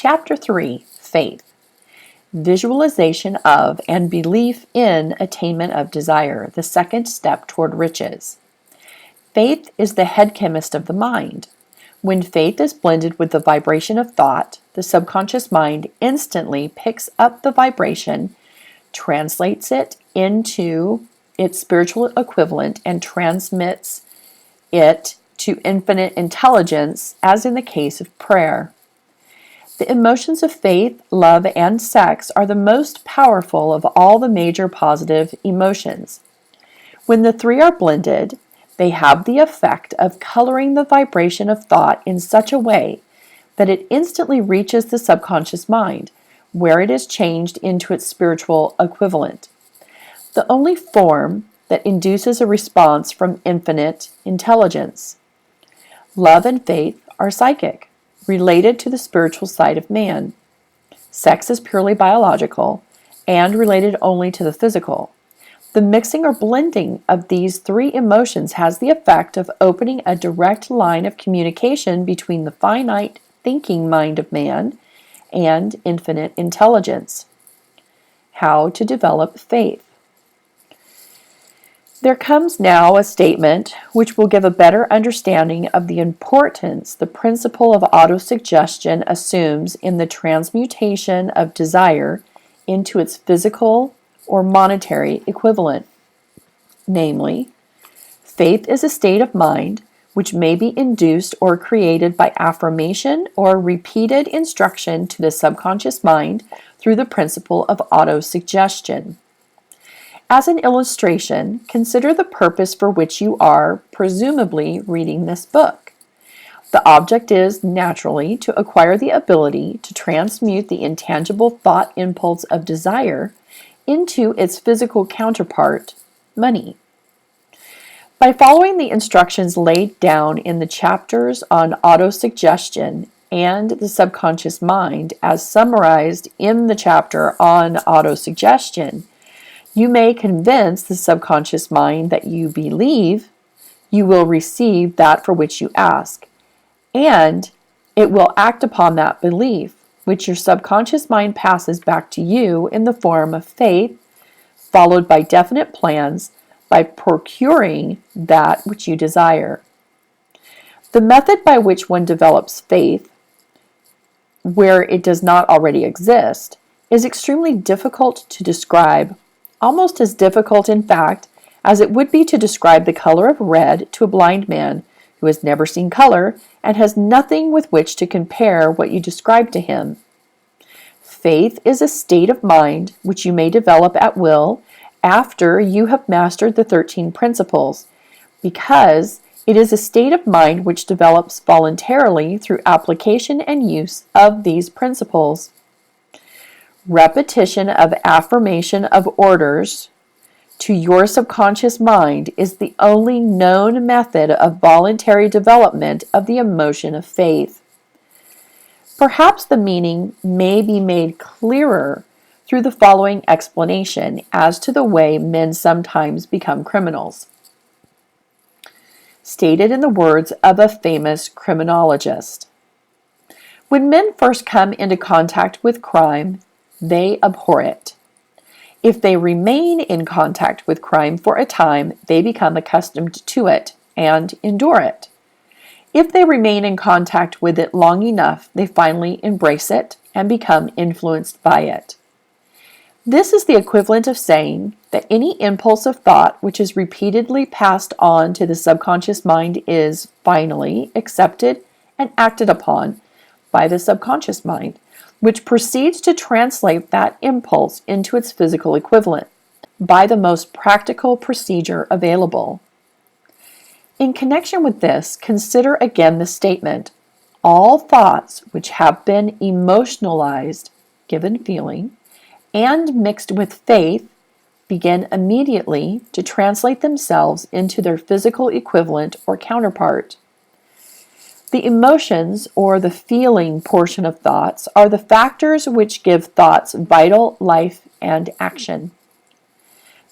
Chapter 3, Faith. Visualization of and belief in attainment of desire, the second step toward riches. Faith is the head chemist of the mind. When faith is blended with the vibration of thought, the subconscious mind instantly picks up the vibration, translates it into its spiritual equivalent, and transmits it to infinite intelligence, as in the case of prayer. The emotions of faith, love, and sex are the most powerful of all the major positive emotions. When the three are blended, they have the effect of coloring the vibration of thought in such a way that it instantly reaches the subconscious mind, where it is changed into its spiritual equivalent. The only form that induces a response from infinite intelligence. Love and faith are psychic, related to the spiritual side of man. Sex is purely biological and related only to the physical. The mixing or blending of these three emotions has the effect of opening a direct line of communication between the finite thinking mind of man and infinite intelligence. How to develop faith. There comes now a statement which will give a better understanding of the importance the principle of autosuggestion assumes in the transmutation of desire into its physical or monetary equivalent. Namely, faith is a state of mind which may be induced or created by affirmation or repeated instruction to the subconscious mind through the principle of autosuggestion. As an illustration, consider the purpose for which you are, presumably, reading this book. The object is, naturally, to acquire the ability to transmute the intangible thought impulse of desire into its physical counterpart, money. By following the instructions laid down in the chapters on autosuggestion and the subconscious mind, as summarized in the chapter on autosuggestion, you may convince the subconscious mind that you believe you will receive that for which you ask, and it will act upon that belief, which your subconscious mind passes back to you in the form of faith, followed by definite plans by procuring that which you desire. The method by which one develops faith, where it does not already exist, is extremely difficult to describe, almost as difficult, in fact, as it would be to describe the color of red to a blind man who has never seen color and has nothing with which to compare what you describe to him. Faith is a state of mind which you may develop at will after you have mastered the 13 principles, because it is a state of mind which develops voluntarily through application and use of these principles. Repetition of affirmation of orders to your subconscious mind is the only known method of voluntary development of the emotion of faith. Perhaps the meaning may be made clearer through the following explanation as to the way men sometimes become criminals. Stated in the words of a famous criminologist, when men first come into contact with crime, they abhor it. If they remain in contact with crime for a time, they become accustomed to it and endure it. If they remain in contact with it long enough, they finally embrace it and become influenced by it. This is the equivalent of saying that any impulse of thought which is repeatedly passed on to the subconscious mind is finally accepted and acted upon by the subconscious mind, which proceeds to translate that impulse into its physical equivalent by the most practical procedure available. In connection with this, consider again the statement, all thoughts which have been emotionalized, given feeling, and mixed with faith begin immediately to translate themselves into their physical equivalent or counterpart. The emotions, or the feeling portion of thoughts, are the factors which give thoughts vital life and action.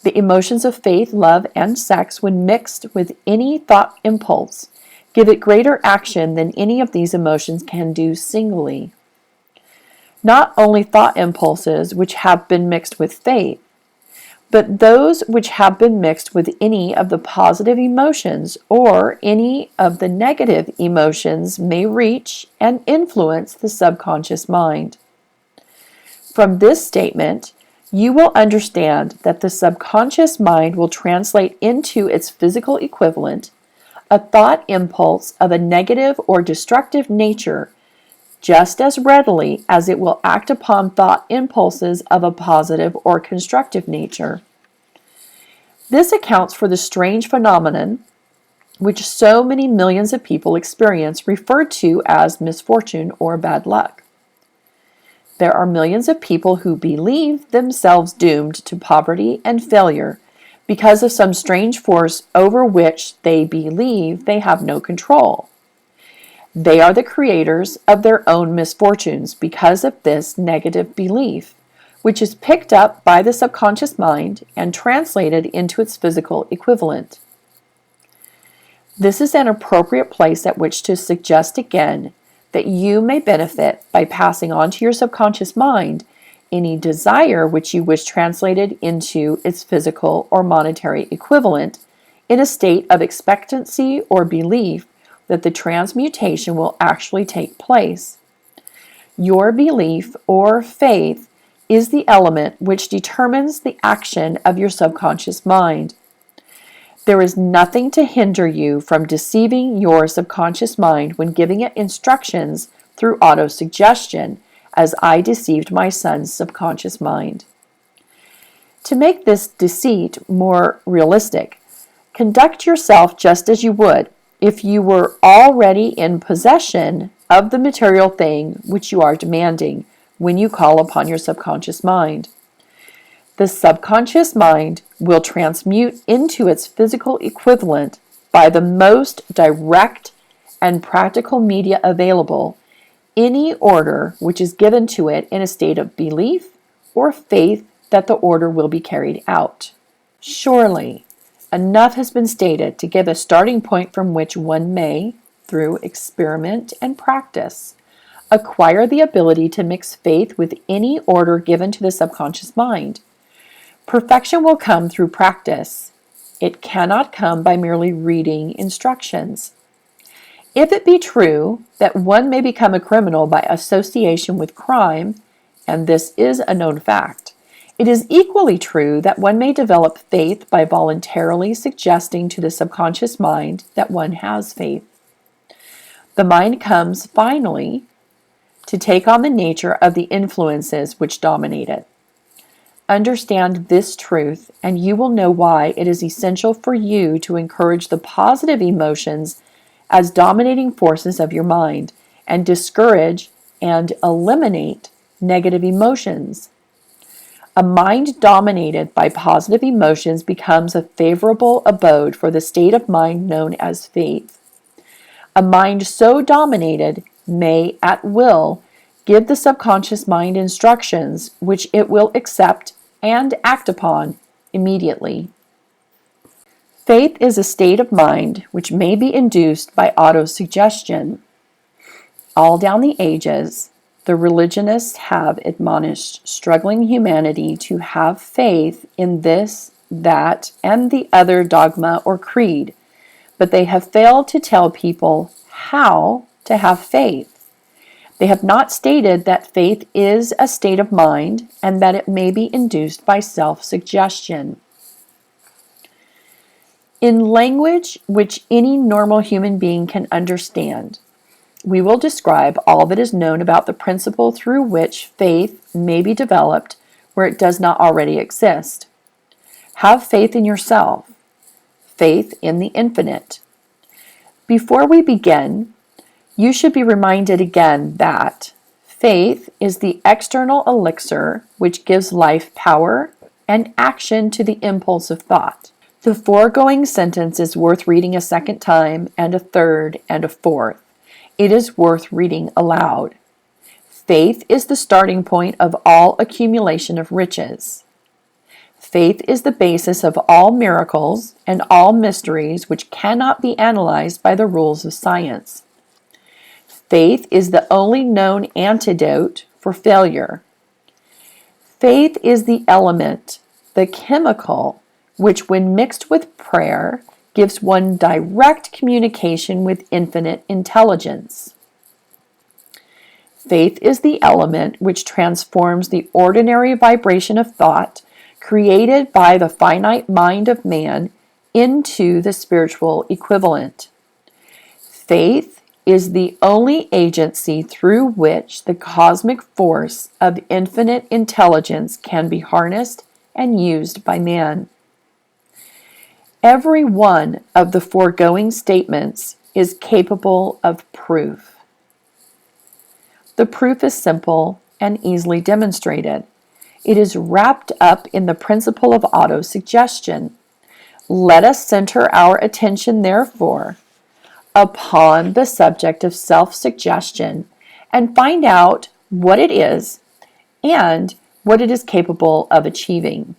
The emotions of faith, love, and sex, when mixed with any thought impulse, give it greater action than any of these emotions can do singly. not only thought impulses which have been mixed with faith, but those which have been mixed with any of the positive emotions or any of the negative emotions may reach and influence the subconscious mind. From this statement, you will understand that the subconscious mind will translate into its physical equivalent a thought impulse of a negative or destructive nature just as readily as it will act upon thought impulses of a positive or constructive nature. This accounts for the strange phenomenon which so many millions of people experience, referred to as misfortune or bad luck. There are millions of people who believe themselves doomed to poverty and failure because of some strange force over which they believe they have no control. They are the creators of their own misfortunes because of this negative belief, which is picked up by the subconscious mind and translated into its physical equivalent. This is an appropriate place at which to suggest again that you may benefit by passing on to your subconscious mind any desire which you wish translated into its physical or monetary equivalent in a state of expectancy or belief that the transmutation will actually take place. Your belief or faith is the element which determines the action of your subconscious mind. There is nothing to hinder you from deceiving your subconscious mind when giving it instructions through autosuggestion, as I deceived my son's subconscious mind. To make this deceit more realistic, conduct yourself just as you would if you were already in possession of the material thing which you are demanding when you call upon your subconscious mind. The subconscious mind will transmute into its physical equivalent by the most direct and practical media available any order which is given to it in a state of belief or faith that the order will be carried out. Surely, enough has been stated to give a starting point from which one may, through experiment and practice, acquire the ability to mix faith with any order given to the subconscious mind. Perfection will come through practice. It cannot come by merely reading instructions. If it be true that one may become a criminal by association with crime, and this is a known fact, it is equally true that one may develop faith by voluntarily suggesting to the subconscious mind that one has faith. The mind comes, finally, to take on the nature of the influences which dominate it. Understand this truth, and you will know why it is essential for you to encourage the positive emotions as dominating forces of your mind, and discourage and eliminate negative emotions. A mind dominated by positive emotions becomes a favorable abode for the state of mind known as faith. A mind so dominated may, at will, give the subconscious mind instructions which it will accept and act upon immediately. Faith is a state of mind which may be induced by autosuggestion. All down the ages, the religionists have admonished struggling humanity to have faith in this, that, and the other dogma or creed, but they have failed to tell people how to have faith. They have not stated that faith is a state of mind and that it may be induced by self-suggestion. In language which any normal human being can understand, we will describe all that is known about the principle through which faith may be developed where it does not already exist. Have faith in yourself, faith in the infinite. Before we begin, you should be reminded again that faith is the external elixir which gives life power and action to the impulse of thought. The foregoing sentence is worth reading a second time, and a third, and a fourth. It is worth reading aloud. Faith is the starting point of all accumulation of riches. Faith is the basis of all miracles and all mysteries which cannot be analyzed by the rules of science. Faith is the only known antidote for failure. Faith is the element, the chemical, which when mixed with prayer gives one direct communication with infinite intelligence. Faith is the element which transforms the ordinary vibration of thought created by the finite mind of man into the spiritual equivalent. Faith is the only agency through which the cosmic force of infinite intelligence can be harnessed and used by man. Every one of the foregoing statements is capable of proof. The proof is simple and easily demonstrated. It is wrapped up in the principle of autosuggestion. Let us center our attention, therefore, upon the subject of self-suggestion and find out what it is and what it is capable of achieving.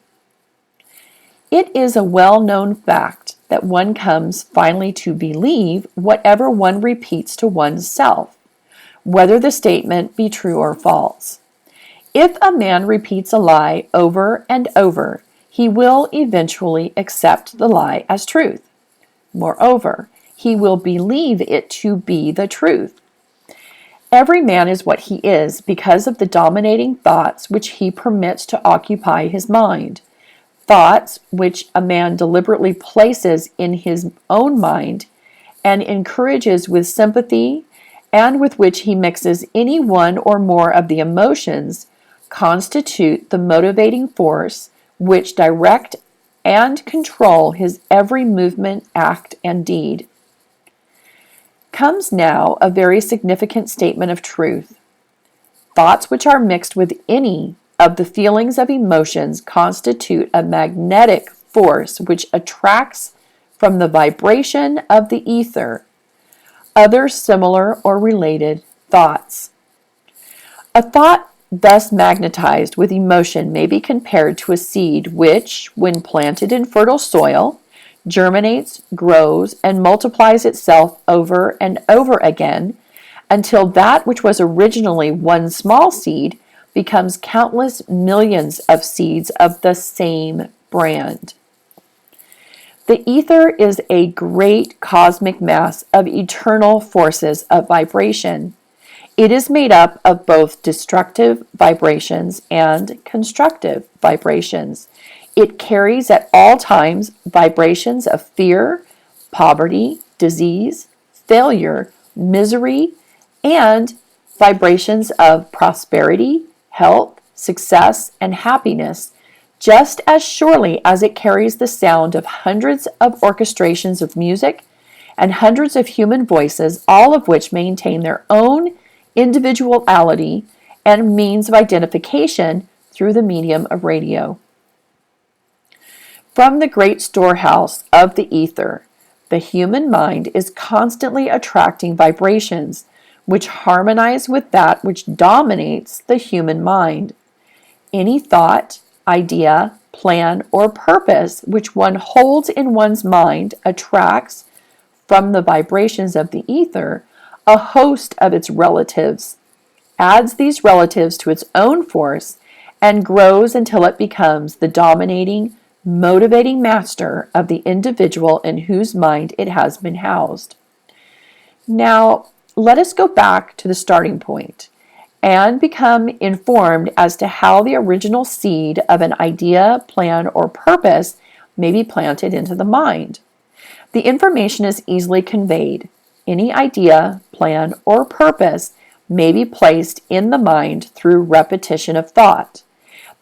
It is a well-known fact that one comes finally to believe whatever one repeats to oneself, whether the statement be true or false. If a man repeats a lie over and over, he will eventually accept the lie as truth. Moreover, he will believe it to be the truth. Every man is what he is because of the dominating thoughts which he permits to occupy his mind. Thoughts which a man deliberately places in his own mind and encourages with sympathy, and with which he mixes any one or more of the emotions, constitute the motivating force which direct and control his every movement, act, and deed. Comes now a very significant statement of truth. Thoughts which are mixed with any of the feelings of emotions constitute a magnetic force which attracts from the vibration of the ether other similar or related thoughts. A thought thus magnetized with emotion may be compared to a seed which, when planted in fertile soil, germinates, grows, and multiplies itself over and over again until that which was originally one small seed becomes countless millions of seeds of the same brand. The ether is a great cosmic mass of eternal forces of vibration. It is made up of both destructive vibrations and constructive vibrations. It carries at all times vibrations of fear, poverty, disease, failure, misery, and vibrations of prosperity, health, success, and happiness, just as surely as it carries the sound of hundreds of orchestrations of music and hundreds of human voices, all of which maintain their own individuality and means of identification through the medium of radio. From the great storehouse of the ether, the human mind is constantly attracting vibrations which harmonize with that which dominates the human mind. Any thought, idea, plan, or purpose which one holds in one's mind attracts from the vibrations of the ether a host of its relatives, adds these relatives to its own force, and grows until it becomes the dominating, motivating master of the individual in whose mind it has been housed. Now, let us go back to the starting point and become informed as to how the original seed of an idea, plan, or purpose may be planted into the mind. The information is easily conveyed. Any idea, plan, or purpose may be placed in the mind through repetition of thought.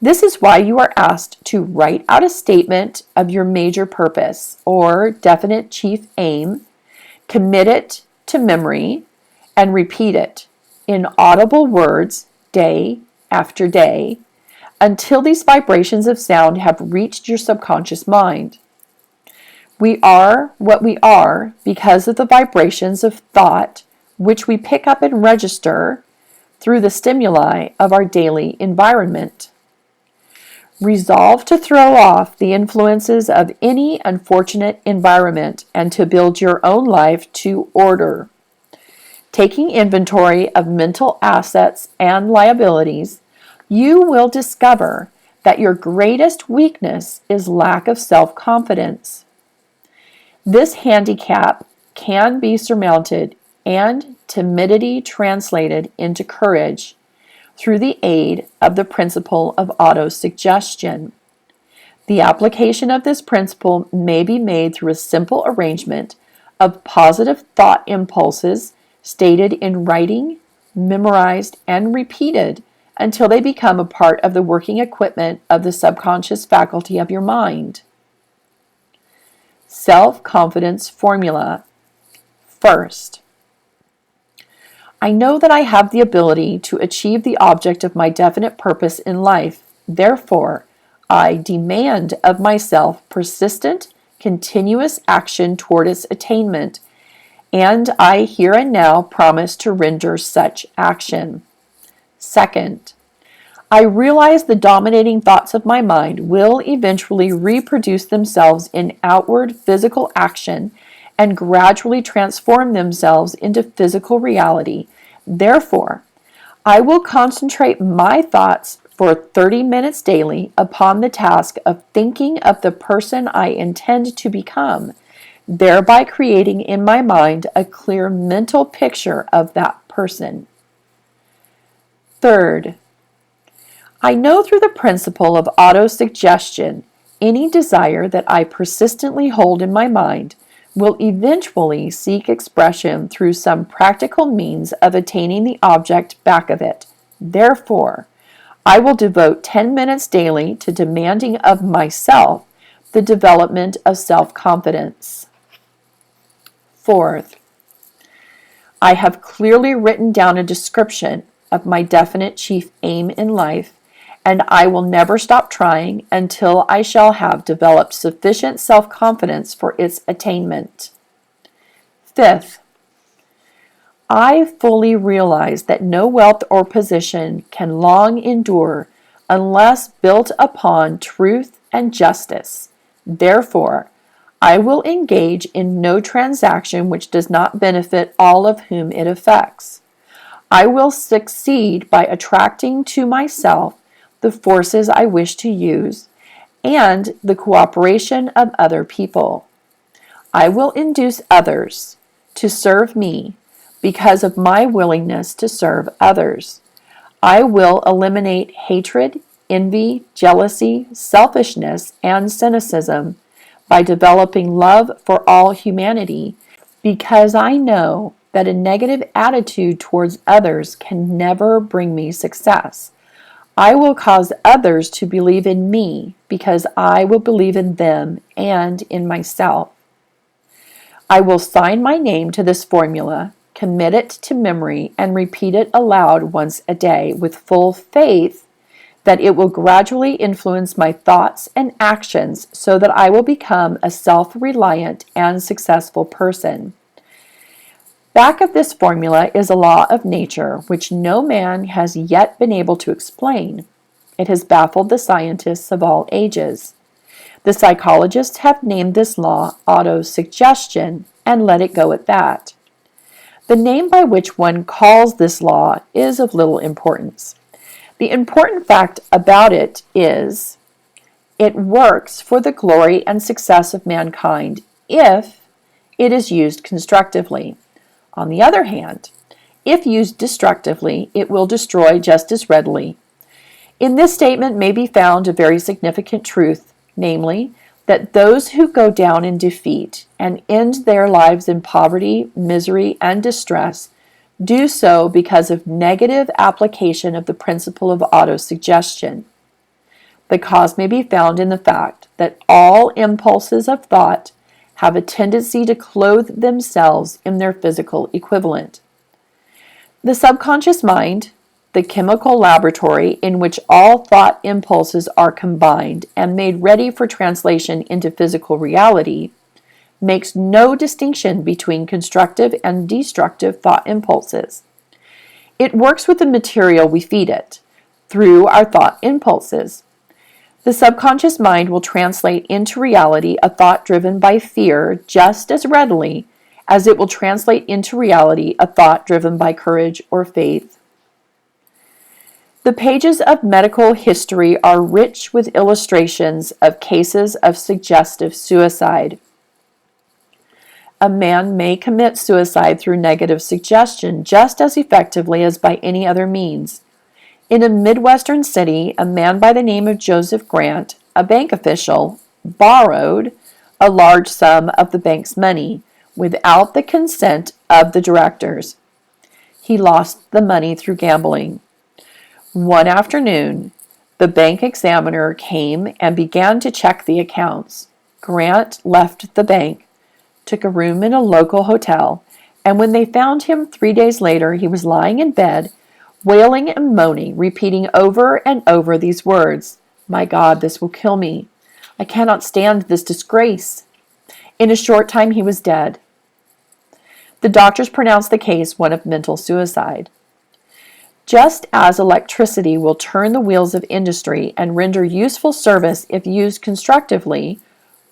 This is why you are asked to write out a statement of your major purpose or definite chief aim, commit it to memory, and repeat it in audible words day after day until these vibrations of sound have reached your subconscious mind. We are what we are because of the vibrations of thought which we pick up and register through the stimuli of our daily environment. Resolve to throw off the influences of any unfortunate environment and to build your own life to order. Taking inventory of mental assets and liabilities, you will discover that your greatest weakness is lack of self-confidence. This handicap can be surmounted and timidity translated into courage through the aid of the principle of autosuggestion. The application of this principle may be made through a simple arrangement of positive thought impulses stated in writing, memorized, and repeated until they become a part of the working equipment of the subconscious faculty of your mind. Self-confidence formula. First, I know that I have the ability to achieve the object of my definite purpose in life. Therefore, I demand of myself persistent, continuous action toward its attainment, and I here and now promise to render such action. Second, I realize the dominating thoughts of my mind will eventually reproduce themselves in outward physical action and gradually transform themselves into physical reality. Therefore, I will concentrate my thoughts for 30 minutes daily upon the task of thinking of the person I intend to become, thereby creating in my mind a clear mental picture of that person. Third, I know through the principle of autosuggestion, any desire that I persistently hold in my mind will eventually seek expression through some practical means of attaining the object back of it. Therefore, I will devote 10 minutes daily to demanding of myself the development of self-confidence. Fourth, I have clearly written down a description of my definite chief aim in life, and I will never stop trying until I shall have developed sufficient self-confidence for its attainment. Fifth, I fully realize that no wealth or position can long endure unless built upon truth and justice. Therefore, I will engage in no transaction which does not benefit all of whom it affects. I will succeed by attracting to myself the forces I wish to use and the cooperation of other people. I will induce others to serve me because of my willingness to serve others. I will eliminate hatred, envy, jealousy, selfishness, and cynicism by developing love for all humanity, because I know that a negative attitude towards others can never bring me success. I will cause others to believe in me because I will believe in them and in myself. I will sign my name to this formula, commit it to memory, and repeat it aloud once a day with full faith that it will gradually influence my thoughts and actions so that I will become a self-reliant and successful person. Back of this formula is a law of nature which no man has yet been able to explain. It has baffled the scientists of all ages. The psychologists have named this law autosuggestion and let it go at that. The name by which one calls this law is of little importance. The important fact about it is it works for the glory and success of mankind if it is used constructively. On the other hand, if used destructively, it will destroy just as readily. In this statement may be found a very significant truth, namely, that those who go down in defeat and end their lives in poverty, misery, and distress do so because of negative application of the principle of autosuggestion. The cause may be found in the fact that all impulses of thought have a tendency to clothe themselves in their physical equivalent. The subconscious mind, the chemical laboratory in which all thought impulses are combined and made ready for translation into physical reality, makes no distinction between constructive and destructive thought impulses. It works with the material we feed it, through our thought impulses. The subconscious mind will translate into reality a thought driven by fear just as readily as it will translate into reality a thought driven by courage or faith. The pages of medical history are rich with illustrations of cases of suggestive suicide. A man may commit suicide through negative suggestion just as effectively as by any other means. In a Midwestern city, a man by the name of Joseph Grant, a bank official, borrowed a large sum of the bank's money without the consent of the directors. He lost the money through gambling. One afternoon, the bank examiner came and began to check the accounts. Grant left the bank, took a room in a local hotel, and when they found him 3 days later, he was lying in bed, wailing and moaning, repeating over and over these words, "My God, this will kill me. I cannot stand this disgrace." In a short time, he was dead. The doctors pronounced the case one of mental suicide. Just as electricity will turn the wheels of industry and render useful service if used constructively,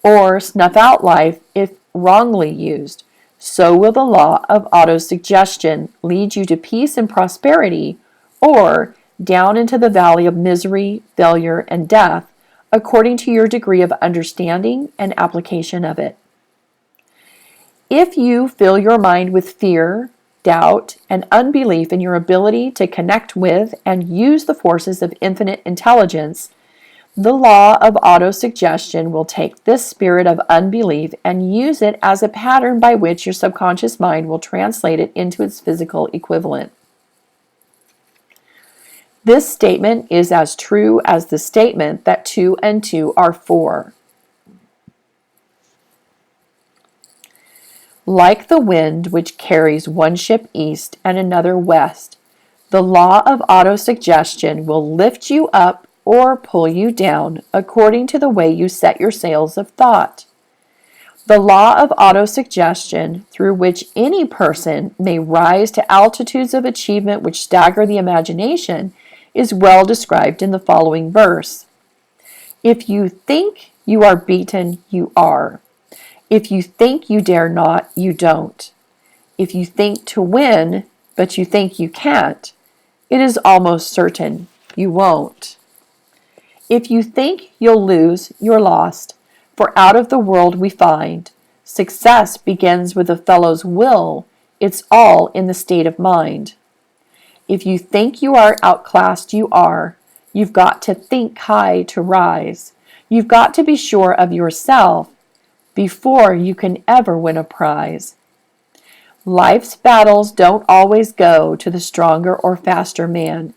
or snuff out life if wrongly used, so will the law of autosuggestion lead you to peace and prosperity, or down into the valley of misery, failure, and death, according to your degree of understanding and application of it. If you fill your mind with fear, doubt, and unbelief in your ability to connect with and use the forces of infinite intelligence, the law of autosuggestion will take this spirit of unbelief and use it as a pattern by which your subconscious mind will translate it into its physical equivalent. This statement is as true as the statement that 2 and 2 are 4. Like the wind which carries one ship east and another west, the law of autosuggestion will lift you up or pull you down according to the way you set your sails of thought. The law of autosuggestion, through which any person may rise to altitudes of achievement which stagger the imagination, is well described in the following verse. If you think you are beaten, you are. If you think you dare not, you don't. If you think to win, but you think you can't, it is almost certain you won't. If you think you'll lose, you're lost, for out of the world we find success begins with a fellow's will, it's all in the state of mind. If you think you are outclassed, you are. You've got to think high to rise. You've got to be sure of yourself before you can ever win a prize. Life's battles don't always go to the stronger or faster man,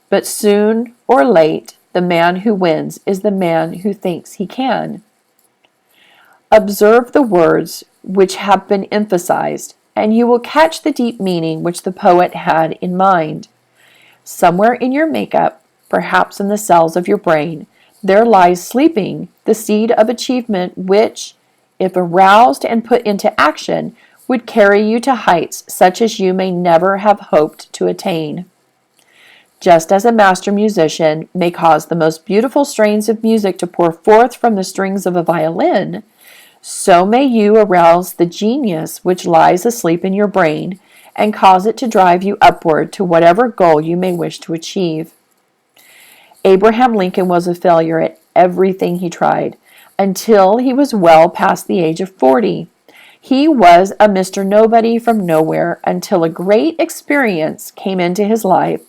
but soon or late, the man who wins is the man who thinks he can. Observe the words which have been emphasized, and you will catch the deep meaning which the poet had in mind. Somewhere in your makeup, perhaps in the cells of your brain, there lies sleeping the seed of achievement which, if aroused and put into action, would carry you to heights such as you may never have hoped to attain. Just as a master musician may cause the most beautiful strains of music to pour forth from the strings of a violin, so may you arouse the genius which lies asleep in your brain and cause it to drive you upward to whatever goal you may wish to achieve. Abraham Lincoln was a failure at everything he tried, until he was well past the age of 40. He was a Mr. Nobody from nowhere until a great experience came into his life,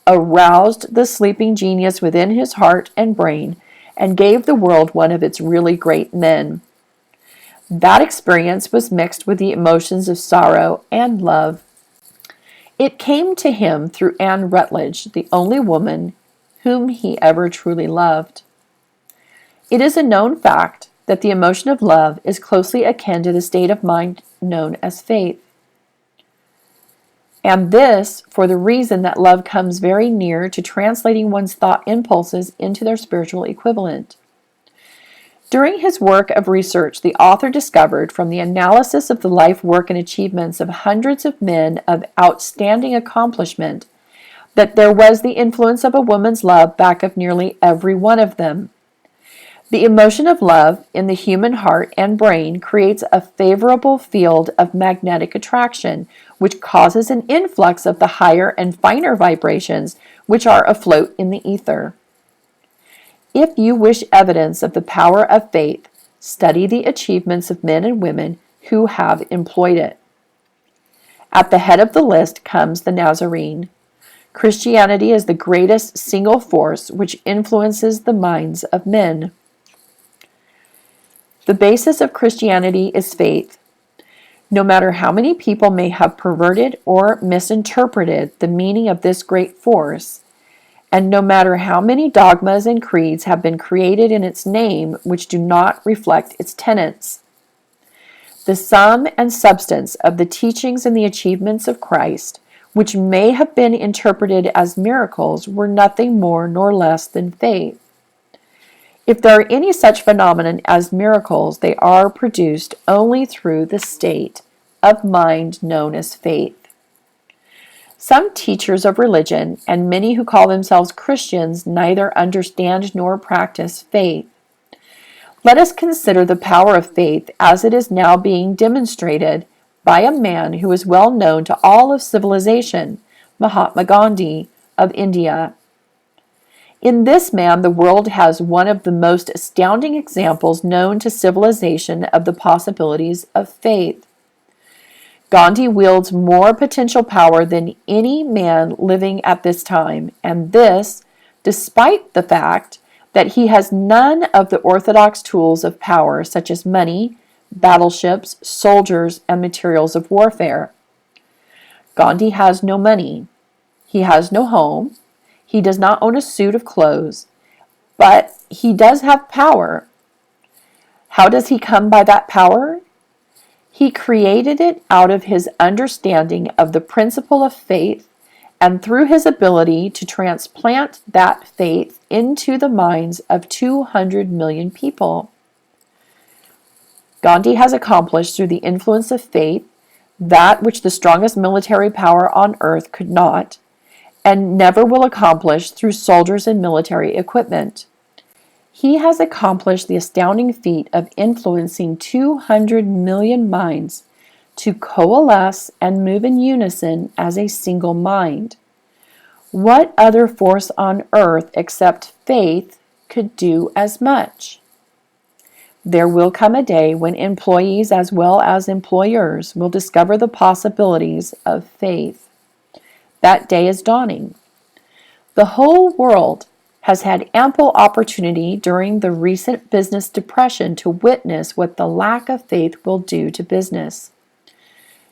aroused the sleeping genius within his heart and brain, and gave the world one of its really great men. That experience was mixed with the emotions of sorrow and love. It came to him through Anne Rutledge, the only woman whom he ever truly loved. It is a known fact that the emotion of love is closely akin to the state of mind known as faith. And this for the reason that love comes very near to translating one's thought impulses into their spiritual equivalent. During his work of research, the author discovered from the analysis of the life, work, and achievements of hundreds of men of outstanding accomplishment that there was the influence of a woman's love back of nearly every one of them. The emotion of love in the human heart and brain creates a favorable field of magnetic attraction, which causes an influx of the higher and finer vibrations which are afloat in the ether. If you wish evidence of the power of faith, study the achievements of men and women who have employed it. At the head of the list comes the Nazarene. Christianity is the greatest single force which influences the minds of men. The basis of Christianity is faith. No matter how many people may have perverted or misinterpreted the meaning of this great force, and no matter how many dogmas and creeds have been created in its name which do not reflect its tenets, the sum and substance of the teachings and the achievements of Christ, which may have been interpreted as miracles, were nothing more nor less than faith. If there are any such phenomenon as miracles, they are produced only through the state of mind known as faith. Some teachers of religion and many who call themselves Christians neither understand nor practice faith. Let us consider the power of faith as it is now being demonstrated by a man who is well known to all of civilization, Mahatma Gandhi of India. In this man, the world has one of the most astounding examples known to civilization of the possibilities of faith. Gandhi wields more potential power than any man living at this time, and this, despite the fact that he has none of the orthodox tools of power such as money, battleships, soldiers, and materials of warfare. Gandhi has no money. He has no home. He does not own a suit of clothes, but he does have power. How does he come by that power? He created it out of his understanding of the principle of faith and through his ability to transplant that faith into the minds of 200 million people. Gandhi has accomplished through the influence of faith that which the strongest military power on earth could not, and never will accomplish through soldiers and military equipment. He has accomplished the astounding feat of influencing 200 million minds to coalesce and move in unison as a single mind. What other force on earth except faith could do as much? There will come a day when employees as well as employers will discover the possibilities of faith. That day is dawning. The whole world has had ample opportunity during the recent business depression to witness what the lack of faith will do to business.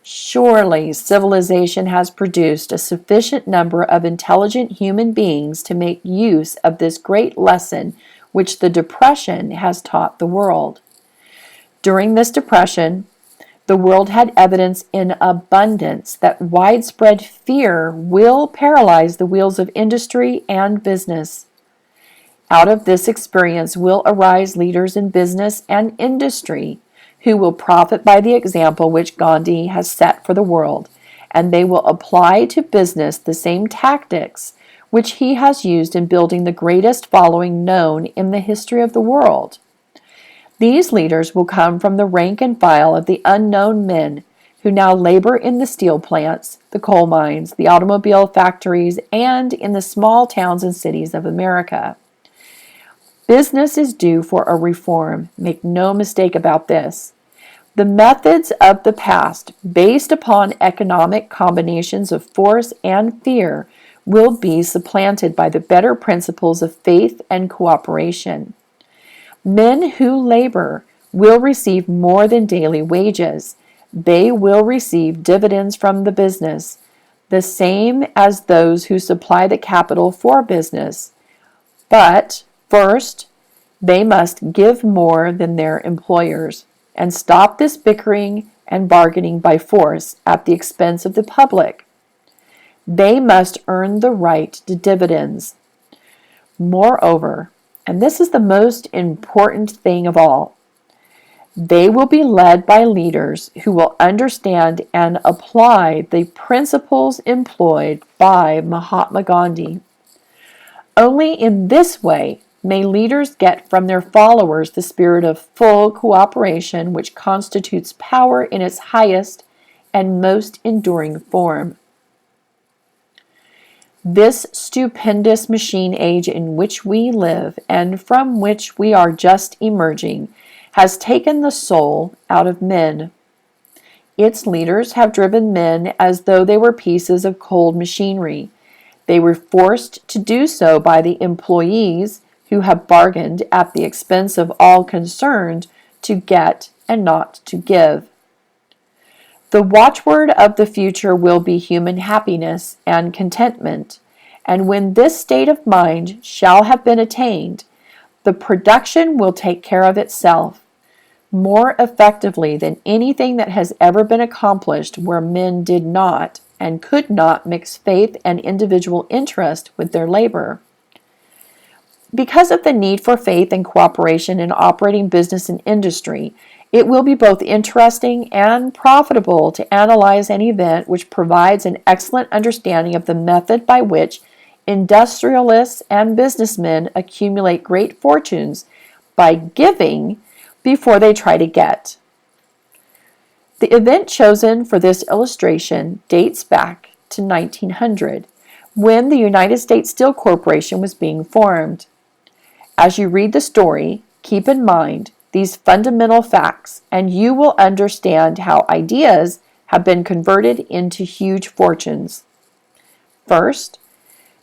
Surely civilization has produced a sufficient number of intelligent human beings to make use of this great lesson which the depression has taught the world. During this depression, the world had evidence in abundance that widespread fear will paralyze the wheels of industry and business. Out of this experience will arise leaders in business and industry who will profit by the example which Gandhi has set for the world, and they will apply to business the same tactics which he has used in building the greatest following known in the history of the world. These leaders will come from the rank and file of the unknown men who now labor in the steel plants, the coal mines, the automobile factories, and in the small towns and cities of America. Business is due for a reform. Make no mistake about this. The methods of the past, based upon economic combinations of force and fear, will be supplanted by the better principles of faith and cooperation. Men who labor will receive more than daily wages. They will receive dividends from the business, the same as those who supply the capital for business. But first, they must give more than their employers and stop this bickering and bargaining by force at the expense of the public. They must earn the right to dividends. Moreover, and this is the most important thing of all, they will be led by leaders who will understand and apply the principles employed by Mahatma Gandhi. Only in this way May leaders get from their followers the spirit of full cooperation which constitutes power in its highest and most enduring form. This stupendous machine age in which we live and from which we are just emerging has taken the soul out of men. Its leaders have driven men as though they were pieces of cold machinery. They were forced to do so by the employees who have bargained at the expense of all concerned to get and not to give. The watchword of the future will be human happiness and contentment, and when this state of mind shall have been attained, the production will take care of itself more effectively than anything that has ever been accomplished where men did not and could not mix faith and individual interest with their labor. Because of the need for faith and cooperation in operating business and industry, it will be both interesting and profitable to analyze an event which provides an excellent understanding of the method by which industrialists and businessmen accumulate great fortunes by giving before they try to get. The event chosen for this illustration dates back to 1900, when the United States Steel Corporation was being formed. As you read the story, keep in mind these fundamental facts, and you will understand how ideas have been converted into huge fortunes. First,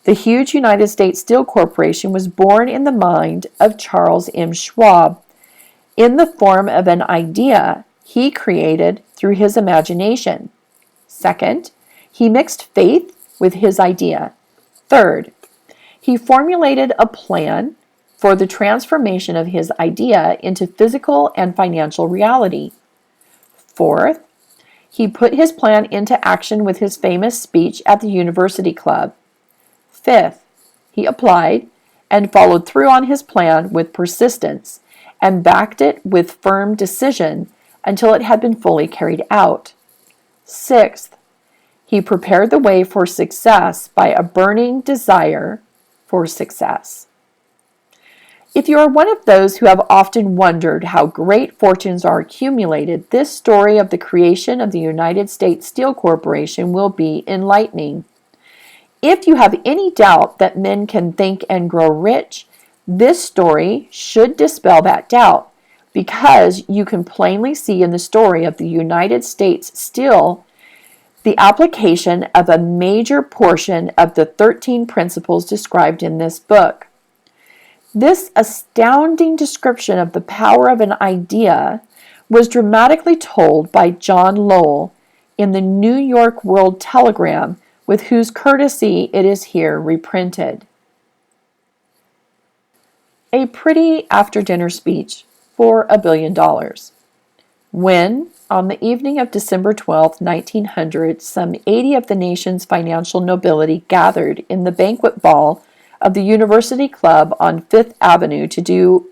the huge United States Steel Corporation was born in the mind of Charles M. Schwab in the form of an idea he created through his imagination. Second, he mixed faith with his idea. Third, he formulated a plan for the transformation of his idea into physical and financial reality. Fourth, he put his plan into action with his famous speech at the University Club. Fifth, he applied and followed through on his plan with persistence and backed it with firm decision until it had been fully carried out. Sixth, he prepared the way for success by a burning desire for success. If you are one of those who have often wondered how great fortunes are accumulated, this story of the creation of the United States Steel Corporation will be enlightening. If you have any doubt that men can think and grow rich, this story should dispel that doubt, because you can plainly see in the story of the United States Steel the application of a major portion of the 13 principles described in this book. This astounding description of the power of an idea was dramatically told by John Lowell in the New York World Telegram, with whose courtesy it is here reprinted. A pretty after-dinner speech for $1 billion. When, on the evening of December 12, 1900, some 80 of the nation's financial nobility gathered in the banquet ball of the University Club on Fifth Avenue to do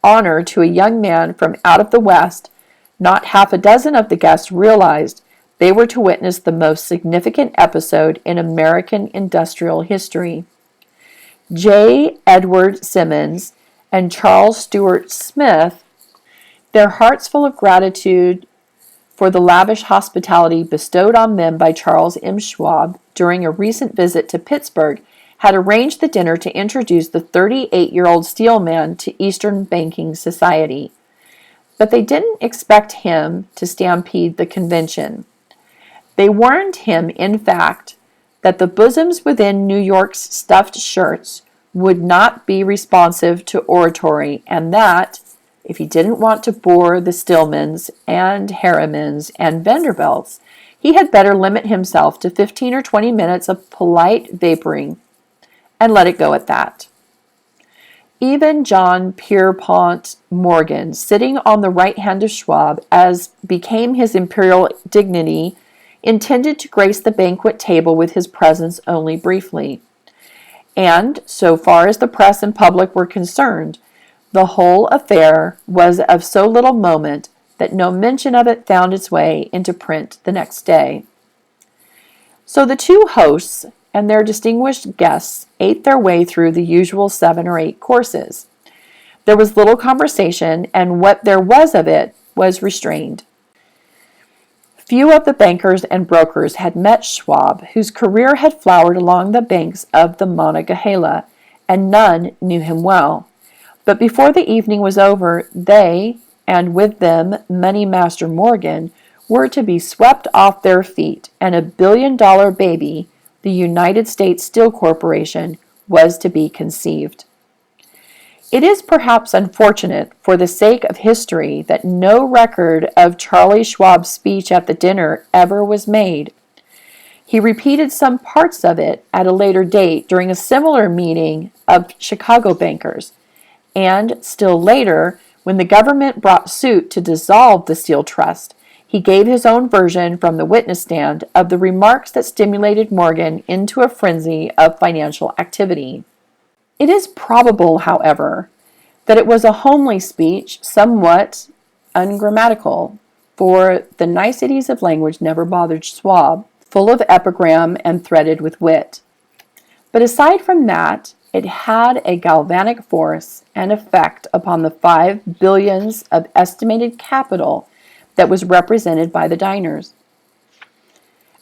honor to a young man from out of the West, not half a dozen of the guests realized they were to witness the most significant episode in American industrial history. J. Edward Simmons and Charles Stewart Smith, their hearts full of gratitude for the lavish hospitality bestowed on them by Charles M. Schwab during a recent visit to Pittsburgh, had arranged the dinner to introduce the 38-year-old steelman to Eastern banking society. But they didn't expect him to stampede the convention. They warned him, in fact, that the bosoms within New York's stuffed shirts would not be responsive to oratory, and that, if he didn't want to bore the Stillmans and Harrimans and Vanderbilts, he had better limit himself to 15 or 20 minutes of polite vaporing, and let it go at that. Even John Pierpont Morgan, sitting on the right hand of Schwab, as became his imperial dignity, intended to grace the banquet table with his presence only briefly. And, so far as the press and public were concerned, the whole affair was of so little moment that no mention of it found its way into print the next day. So the two hosts and their distinguished guests ate their way through the usual 7 or 8 courses. There was little conversation, and what there was of it was restrained. Few of the bankers and brokers had met Schwab, whose career had flowered along the banks of the Monongahela, and none knew him well. But before the evening was over, they, and with them Money Master Morgan, were to be swept off their feet, and $1 billion baby, the United States Steel Corporation, was to be conceived. It is perhaps unfortunate, for the sake of history, that no record of Charlie Schwab's speech at the dinner ever was made. He repeated some parts of it at a later date during a similar meeting of Chicago bankers, and still later, when the government brought suit to dissolve the Steel Trust, he gave his own version from the witness stand of the remarks that stimulated Morgan into a frenzy of financial activity. It is probable, however, that it was a homely speech, somewhat ungrammatical, for the niceties of language never bothered Schwab, full of epigram and threaded with wit. But aside from that, it had a galvanic force and effect upon the 5 billions of estimated capital that was represented by the diners.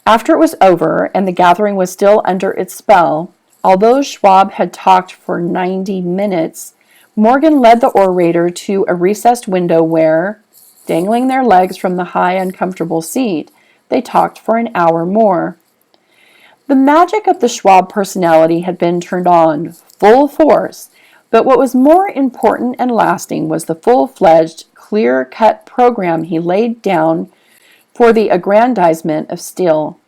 After it was over and the gathering was still under its spell, although Schwab had talked for 90 minutes, Morgan led the orator to a recessed window where, dangling their legs from the high, uncomfortable seat, they talked for an hour more. The magic of the Schwab personality had been turned on, full force, but what was more important and lasting was the full-fledged, clear-cut program he laid down for the aggrandizement of steel.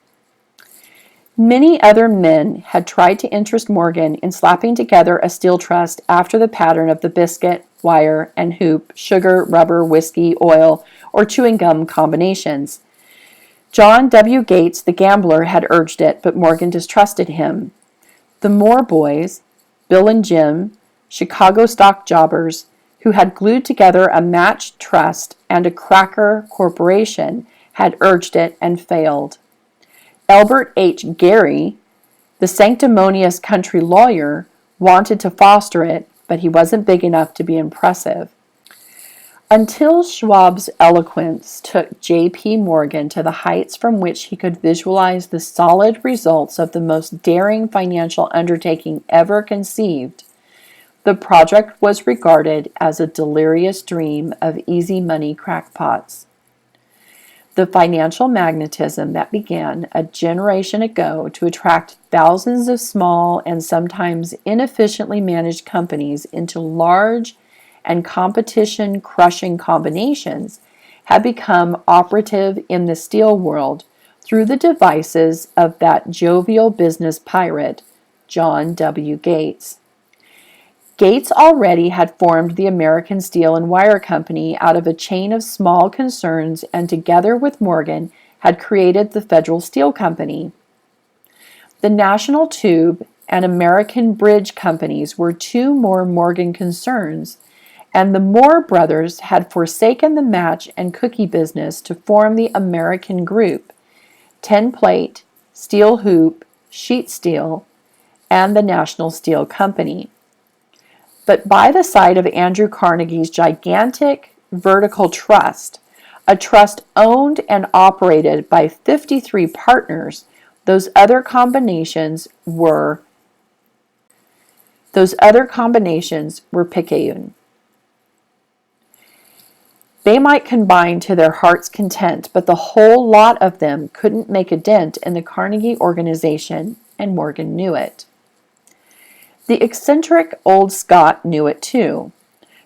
Many other men had tried to interest Morgan in slapping together a steel trust after the pattern of the biscuit, wire, and hoop, sugar, rubber, whiskey, oil, or chewing gum combinations. John W. Gates, the gambler, had urged it, but Morgan distrusted him. The Moore boys, Bill and Jim, Chicago stock jobbers, who had glued together a matched trust and a cracker corporation, had urged it and failed. Albert H. Gary, the sanctimonious country lawyer, wanted to foster it, but he wasn't big enough to be impressive. Until Schwab's eloquence took J.P. Morgan to the heights from which he could visualize the solid results of the most daring financial undertaking ever conceived, the project was regarded as a delirious dream of easy money crackpots. The financial magnetism that began a generation ago to attract thousands of small and sometimes inefficiently managed companies into large and competition-crushing combinations had become operative in the steel world through the devices of that jovial business pirate, John W. Gates. Gates already had formed the American Steel and Wire Company out of a chain of small concerns and together with Morgan had created the Federal Steel Company. The National Tube and American Bridge Companies were two more Morgan concerns, and the Moore brothers had forsaken the match and cookie business to form the American Group, Tin Plate, Steel Hoop, Sheet Steel, and the National Steel Company. But by the side of Andrew Carnegie's gigantic vertical trust, a trust owned and operated by 53 partners, those other combinations were picayune. They might combine to their heart's content, but the whole lot of them couldn't make a dent in the Carnegie organization, and Morgan knew it. The eccentric old Scot knew it too.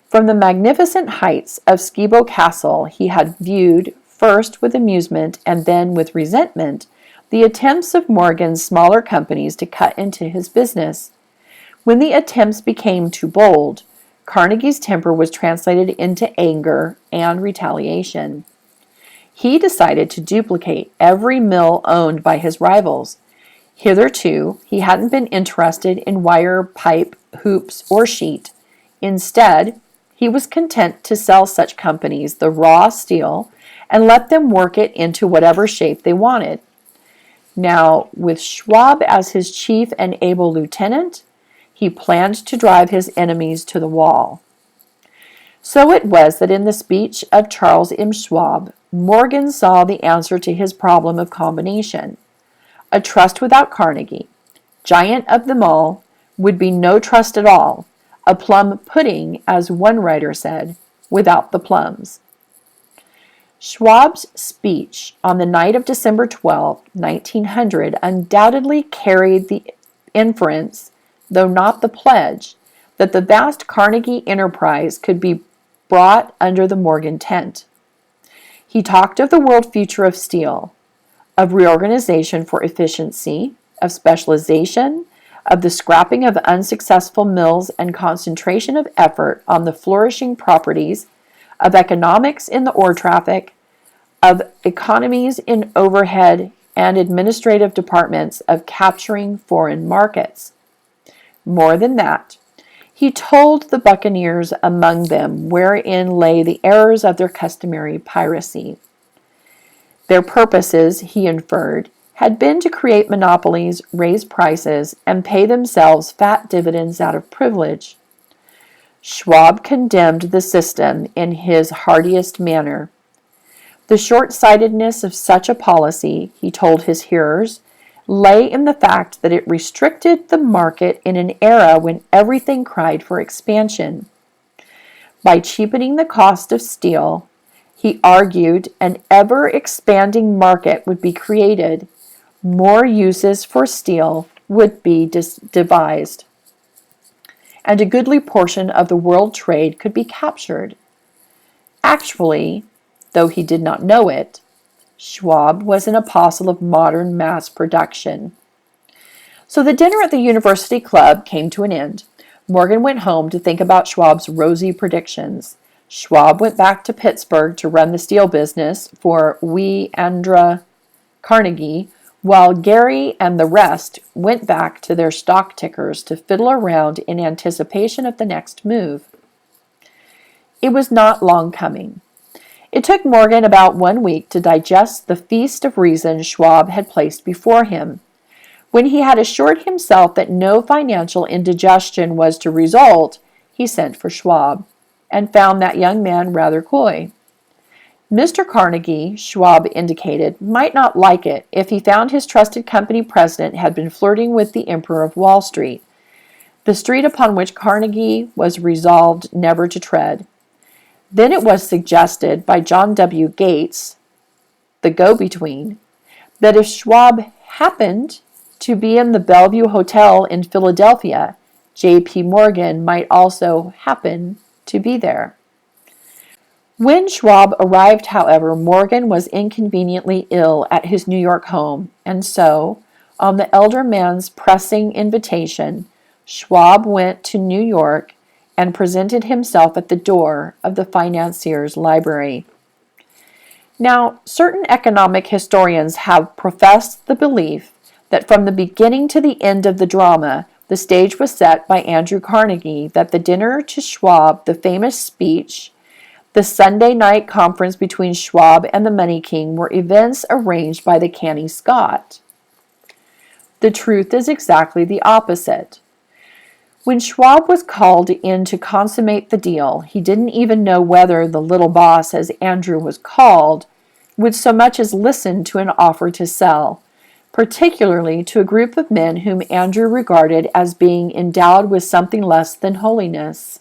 From the magnificent heights of Skibo Castle, he had viewed, first with amusement and then with resentment, the attempts of Morgan's smaller companies to cut into his business. When the attempts became too bold, Carnegie's temper was translated into anger and retaliation. He decided to duplicate every mill owned by his rivals. Hitherto, he hadn't been interested in wire, pipe, hoops, or sheet. Instead, he was content to sell such companies the raw steel and let them work it into whatever shape they wanted. Now, with Schwab as his chief and able lieutenant, he planned to drive his enemies to the wall. So it was that in the speech of Charles M. Schwab, Morgan saw the answer to his problem of combination. A trust without Carnegie, giant of them all, would be no trust at all, a plum pudding, as one writer said, without the plums. Schwab's speech on the night of December 12, 1900, undoubtedly carried the inference, though not the pledge, that the vast Carnegie enterprise could be brought under the Morgan tent. He talked of the world future of steel, of reorganization for efficiency, of specialization, of the scrapping of unsuccessful mills and concentration of effort on the flourishing properties, of economics in the ore traffic, of economies in overhead and administrative departments, of capturing foreign markets. More than that, he told the buccaneers among them wherein lay the errors of their customary piracy. Their purposes, he inferred, had been to create monopolies, raise prices, and pay themselves fat dividends out of privilege. Schwab condemned the system in his heartiest manner. The short-sightedness of such a policy, he told his hearers, lay in the fact that it restricted the market in an era when everything cried for expansion. By cheapening the cost of steel, he argued an ever-expanding market would be created. More uses for steel would be devised, and a goodly portion of the world trade could be captured. Actually, though he did not know it, Schwab was an apostle of modern mass production. So the dinner at the University Club came to an end. Morgan went home to think about Schwab's rosy predictions. Schwab went back to Pittsburgh to run the steel business for Andra Carnegie, while Gary and the rest went back to their stock tickers to fiddle around in anticipation of the next move. It was not long coming. It took Morgan about 1 week to digest the feast of reason Schwab had placed before him. When he had assured himself that no financial indigestion was to result, he sent for Schwab, and found that young man rather coy. Mr. Carnegie, Schwab indicated, might not like it if he found his trusted company president had been flirting with the Emperor of Wall Street, the street upon which Carnegie was resolved never to tread. Then it was suggested by John W. Gates, the go-between, that if Schwab happened to be in the Bellevue Hotel in Philadelphia, J.P. Morgan might also happen to be there. When Schwab arrived, however, Morgan was inconveniently ill at his New York home, and so, on the elder man's pressing invitation, Schwab went to New York and presented himself at the door of the financier's library. Now, certain economic historians have professed the belief that from the beginning to the end of the drama, the stage was set by Andrew Carnegie, that the dinner to Schwab, the famous speech, the Sunday night conference between Schwab and the Money King were events arranged by the canny Scot. The truth is exactly the opposite. When Schwab was called in to consummate the deal, he didn't even know whether the little boss, as Andrew was called, would so much as listen to an offer to sell, particularly to a group of men whom Andrew regarded as being endowed with something less than holiness.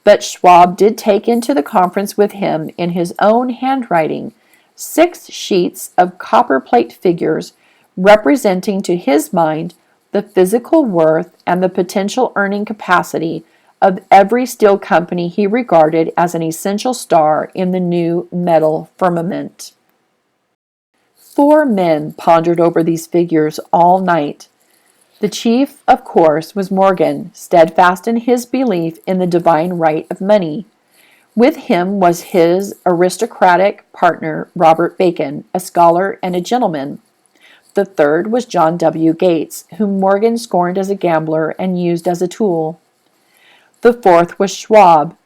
But Schwab did take into the conference with him, in his own handwriting, 6 sheets of copperplate figures representing to his mind the physical worth and the potential earning capacity of every steel company he regarded as an essential star in the new metal firmament. 4 men pondered over these figures all night. The chief, of course, was Morgan, steadfast in his belief in the divine right of money. With him was his aristocratic partner, Robert Bacon, a scholar and a gentleman. The third was John W. Gates, whom Morgan scorned as a gambler and used as a tool. The fourth was Schwab,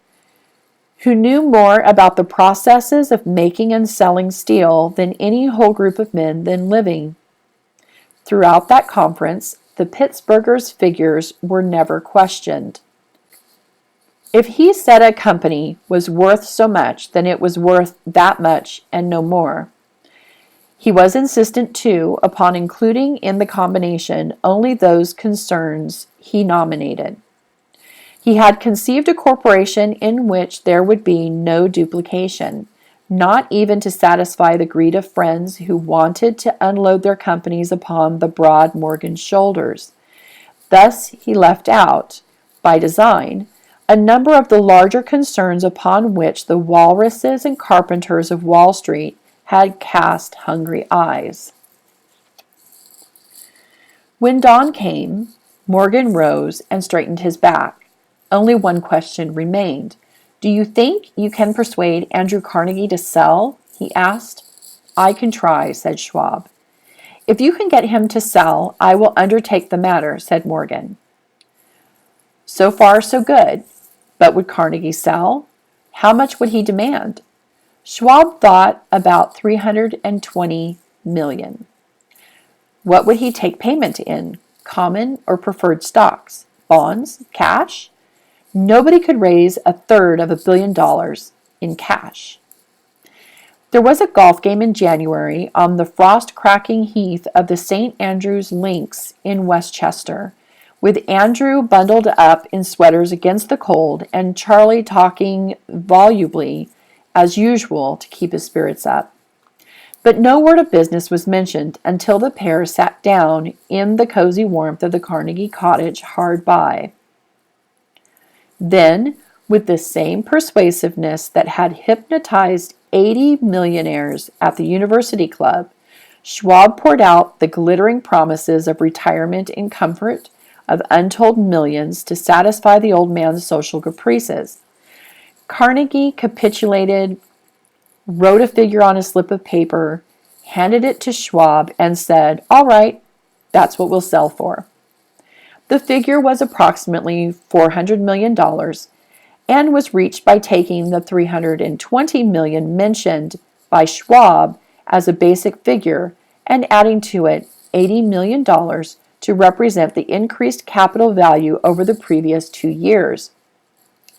who knew more about the processes of making and selling steel than any whole group of men then living. Throughout that conference, the Pittsburghers' figures were never questioned. If he said a company was worth so much, then it was worth that much and no more. He was insistent, too, upon including in the combination only those concerns he nominated. He had conceived a corporation in which there would be no duplication, not even to satisfy the greed of friends who wanted to unload their companies upon the broad Morgan shoulders. Thus he left out, by design, a number of the larger concerns upon which the walruses and carpenters of Wall Street had cast hungry eyes. When dawn came, Morgan rose and straightened his back. Only one question remained. "Do you think you can persuade Andrew Carnegie to sell?" he asked. "I can try," said Schwab. "If you can get him to sell, I will undertake the matter," said Morgan. So far, so good. But would Carnegie sell? How much would he demand? Schwab thought about $320 million. What would he take payment in? Common or preferred stocks? Bonds? Cash? Nobody could raise a third of $1 billion in cash. There was a golf game in January on the frost-cracking heath of the St. Andrew's Links in Westchester, with Andrew bundled up in sweaters against the cold and Charlie talking volubly as usual to keep his spirits up. But no word of business was mentioned until the pair sat down in the cozy warmth of the Carnegie cottage hard by. Then, with the same persuasiveness that had hypnotized 80 millionaires at the University Club, Schwab poured out the glittering promises of retirement in comfort, of untold millions to satisfy the old man's social caprices. Carnegie capitulated, wrote a figure on a slip of paper, handed it to Schwab, and said, "All right, that's what we'll sell for." The figure was approximately $400 million and was reached by taking the $320 million mentioned by Schwab as a basic figure and adding to it $80 million to represent the increased capital value over the previous 2 years.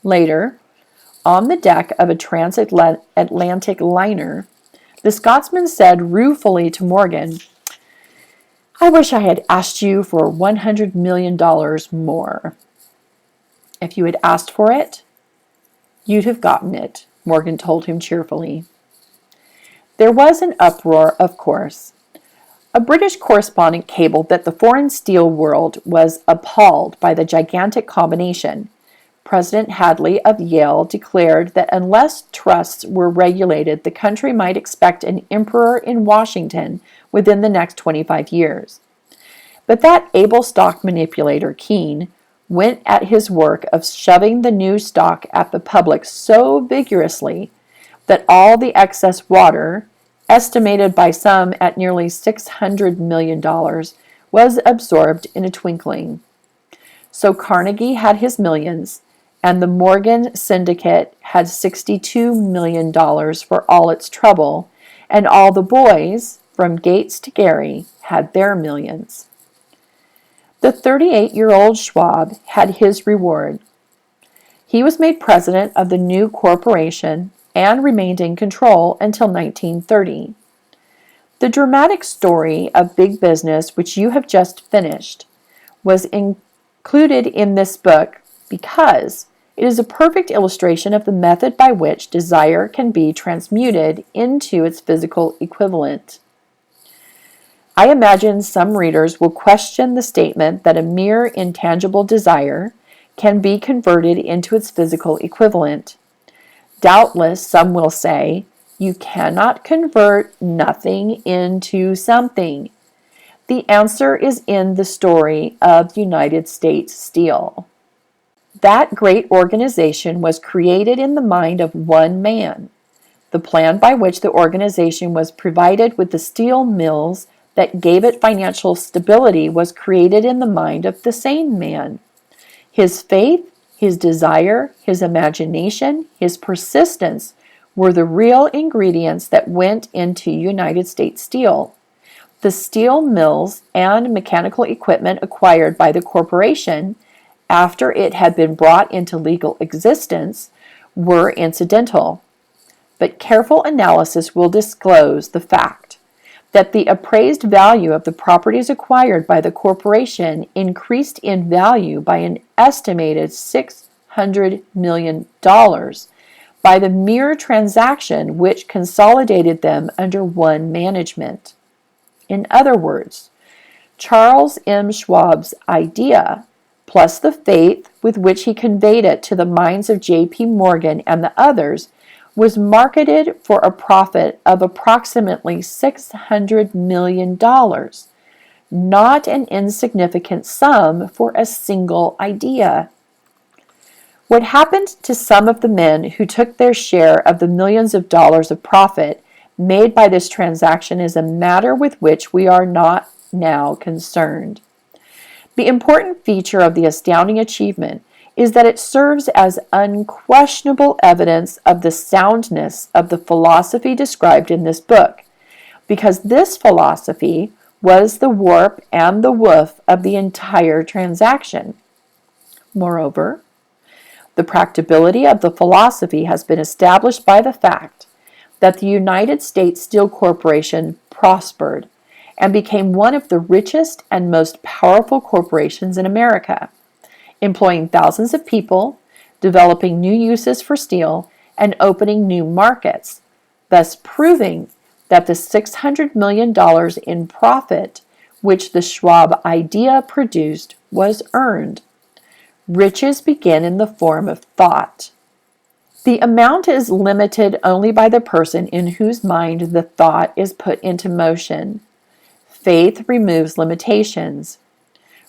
Later, on the deck of a transatlantic liner, the Scotsman said ruefully to Morgan, "I wish I had asked you for $100 million more." "If you had asked for it, you'd have gotten it," Morgan told him cheerfully. There was an uproar, of course. A British correspondent cabled that the foreign steel world was appalled by the gigantic combination. President Hadley of Yale declared that unless trusts were regulated, the country might expect an emperor in Washington within the next 25 years. But that able stock manipulator, Keene, went at his work of shoving the new stock at the public so vigorously that all the excess water, estimated by some at nearly $600 million, was absorbed in a twinkling. So Carnegie had his millions, and the Morgan Syndicate had $62 million for all its trouble, and all the boys, from Gates to Gary, had their millions. The 38-year-old Schwab had his reward. He was made president of the new corporation and remained in control until 1930. The dramatic story of big business, which you have just finished, was included in this book because it is a perfect illustration of the method by which desire can be transmuted into its physical equivalent. I imagine some readers will question the statement that a mere intangible desire can be converted into its physical equivalent. Doubtless, some will say, you cannot convert nothing into something. The answer is in the story of United States Steel. That great organization was created in the mind of one man. The plan by which the organization was provided with the steel mills that gave it financial stability was created in the mind of the same man. His faith, his desire, his imagination, his persistence were the real ingredients that went into United States Steel. The steel mills and mechanical equipment acquired by the corporation after it had been brought into legal existence were incidental, but careful analysis will disclose the fact that the appraised value of the properties acquired by the corporation increased in value by an estimated $600 million by the mere transaction which consolidated them under one management. In other words, Charles M. Schwab's idea, plus the faith with which he conveyed it to the minds of J.P. Morgan and the others, was marketed for a profit of approximately $600 million, not an insignificant sum for a single idea. What happened to some of the men who took their share of the millions of dollars of profit made by this transaction is a matter with which we are not now concerned. The important feature of the astounding achievement is that it serves as unquestionable evidence of the soundness of the philosophy described in this book, because this philosophy was the warp and the woof of the entire transaction. Moreover, the practicability of the philosophy has been established by the fact that the United States Steel Corporation prospered and became one of the richest and most powerful corporations in America, employing thousands of people, developing new uses for steel, and opening new markets, thus proving that the $600 million in profit which the Schwab idea produced was earned. Riches begin in the form of thought. The amount is limited only by the person in whose mind the thought is put into motion. Faith removes limitations.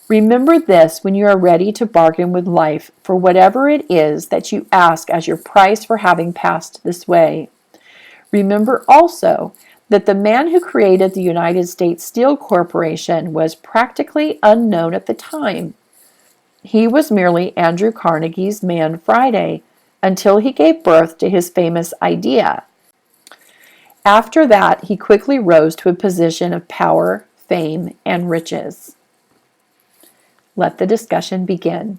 Remember this when you are ready to bargain with life for whatever it is that you ask as your price for having passed this way. Remember also that the man who created the United States Steel Corporation was practically unknown at the time. He was merely Andrew Carnegie's Man Friday until he gave birth to his famous idea. After that, he quickly rose to a position of power, fame, and riches. Let the discussion begin.